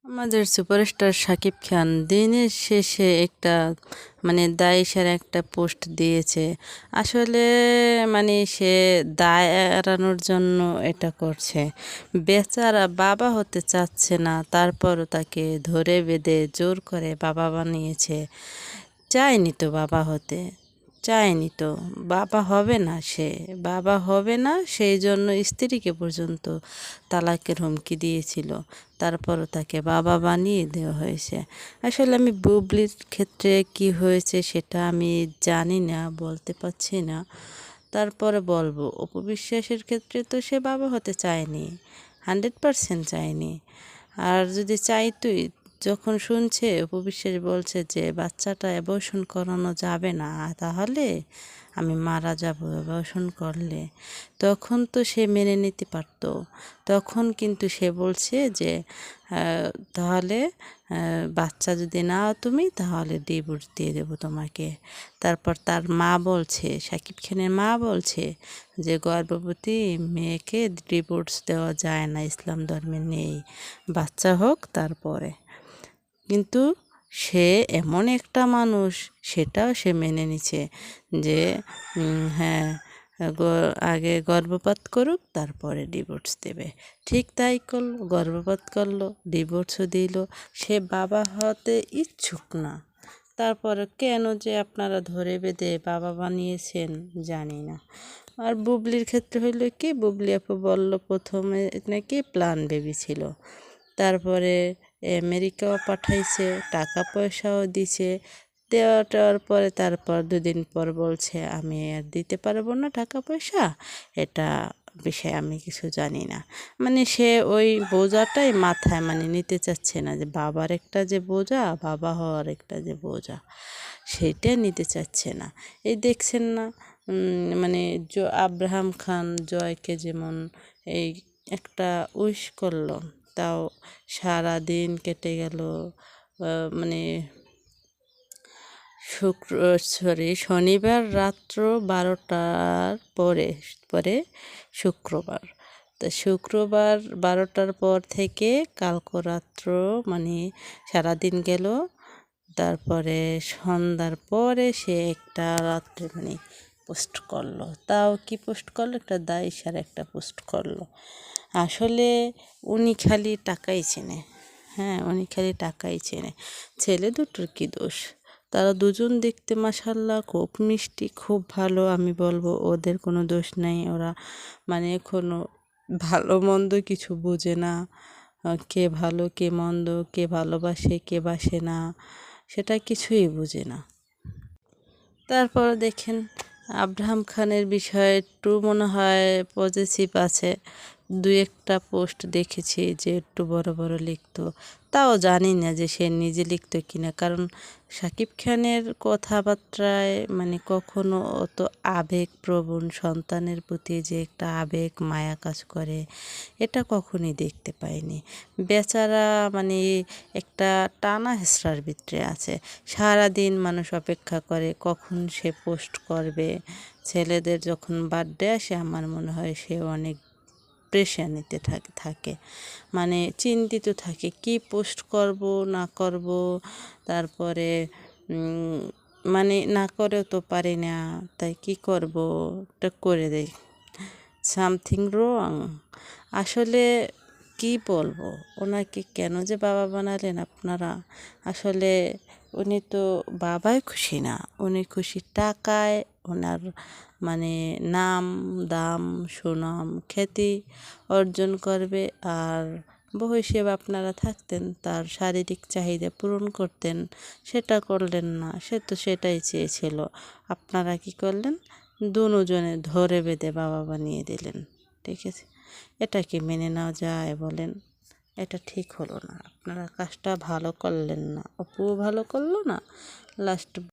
আমাদের সুপারস্টার শাকিব খান দিনের শেষে একটা দায় একটা পোস্ট দিয়েছে। আসলে সে দায় এড়ানোর জন্য এটা করছে। বেচারা বাবা হতে চাচ্ছে না, তারপরও তাকে ধরে বেঁধে জোর করে বাবা বানিয়েছে। চায়নি তো বাবা হতে, চায়নি তো বাবা হবে না, সে বাবা হবে না, সেই জন্য স্ত্রীকে পর্যন্ত তালাকের হুমকি দিয়েছিল। তারপরও তাকে বাবা বানিয়ে দেওয়া হয়েছে। আসলে আমি বুবলির ক্ষেত্রে কি হয়েছে সেটা আমি জানি না, বলতে পারছি না। তারপরে বলবো, অপু বিশ্বাসের ক্ষেত্রে তো সে বাবা হতে চায়নি, 100% চায়নি। আর যদি চাইতোই, যখন শুনছে অপু বিশ্বাস বলছে যে বাচ্চাটা অ্যাবর্শন করানো যাবে না, তাহলে আমি মারা যাব অ্যাবর্শন করলে, তখন তো সে মেনে নিতে পারত। তখন কিন্তু সে বলছে যে তাহলে বাচ্চা যদি নাও তুমি, তাহলে ডিভোর্স দিয়ে দেবো তোমাকে। তারপর তার মা বলছে, শাকিব খানের মা বলছে যে গর্ভবতী মেয়েকে ডিভোর্স দেওয়া যায় না, ইসলাম ধর্মে নেই, বাচ্চা হোক তারপরে। কিন্তু সে এমন একটা মানুষ, সেটাও সে মেনে নিছে যে হ্যাঁ, আগে গর্ভপাত করুক তারপরে ডিভোর্স দেবে। ঠিক তাই করলো, গর্ভপাত করলো, ডিভোর্সও দিল। সে বাবা হতে ইচ্ছুক না। তারপরে কেন যে আপনারা ধরে বেঁধে বাবা বানিয়েছেন জানি না। আর বুবলির ক্ষেত্রে হইলো কি, বুবলি আপু বলল প্রথমে নাকি প্ল্যান বেবি ছিল, তারপরে আমেরিকাও পাঠাইছে, টাকা পয়সাও দিছে। দেওয়ার পরে তারপর 2 দিন পর বলছে আমি আর দিতে পারবো না টাকা পয়সা, এটা বিষয়ে আমি কিছু জানি না। সে ওই বোঝাটাই মাথায় নিতে চাচ্ছে না, যে বাবার একটা যে বোঝা, বাবা হওয়ার একটা যে বোঝা, সেটা নিতে চাচ্ছে না। এই দেখছেন না, আব্রাহাম খান জয়কে যেমন এই একটা উইশ করলো, তাও সারা দিন কেটে গেল। মানে শনিবার রাত্র 12টার পরে পরে শুক্রবার, তা শুক্রবার 12টার পর থেকে কালকে রাত্র সারাদিন গেল। তারপরে সন্ধ্যার পরে সে একটা রাত্রে পোস্ট করলো, তাও কি পোস্ট করলো, একটা দায়সার একটা পোস্ট করলো। আসলে উনি খালি টাকাই চেনে। হ্যাঁ, উনি খালি টাকাই চেনে। ছেলে দুটোর কি দোষ? তারা দুজন দেখতে মাশাআল্লাহ খুব মিষ্টি, খুব ভালো। আমি বলবো ওদের কোনো দোষ নেই। ওরা কোনো ভালো মন্দ কিছু বোঝে না। কে ভালো কে মন্দ, কে ভালোবাসে কে বাসে না, সেটা কিছুই বোঝে না। তারপর দেখেন, আব্রাহাম খানের বিষয়ে একটু মনে হয় পজিটিভ আছে। 2-একটা পোস্ট দেখেছি যে একটু বড় বড় লিখতো, তাও জানি না যে সে নিজে লিখতো কিনা, কারণ শাকিব খানের কথাবার্তায় কখনো অত আবেগপ্রবণ, সন্তানের প্রতি যে একটা আবেগ মায়া কাজ করে, এটা কখনই দেখতে পাইনি। বেচারা একটা টানা হেঁচড়ার ভিতরে আছে। সারাদিন মানুষ অপেক্ষা করে কখন সে পোস্ট করবে। ছেলেদের যখন বার্থডে আসে, আমার মনে হয় সে অনেক প্রেশানিতে থাকে, চিন্তিত থাকে কি পোস্ট করব না করব। তারপরে না করেও তো পারি না, তাই কি করব, এটা করে দেই, সামথিং রং। আসলে কি বলবো, ওনাকে কেন যে বাবা বানালেন আপনারা? আসলে উনি তো বাবাই খুশি না, উনি খুশি টাকায়। ওনার নাম দাম সুনাম খ্যাতি অর্জন করবে, আর বউ হিসেবে আপনারা থাকতেন, তার শারীরিক চাহিদা পূরণ করতেন, সেটা করলেন না। সে তো সেটাই চেয়েছিল, আপনারা কি করলেন? দুজনে ধরে বেঁধে বাবা বানিয়ে দিলেন। ঠিক আছে, এটা কি মেনে নেওয়া যায় বলেন? এটা ঠিক হলো না, আপনারা কাজটা ভালো করলেন না, অপুও ভালো করলো না। লাস্ট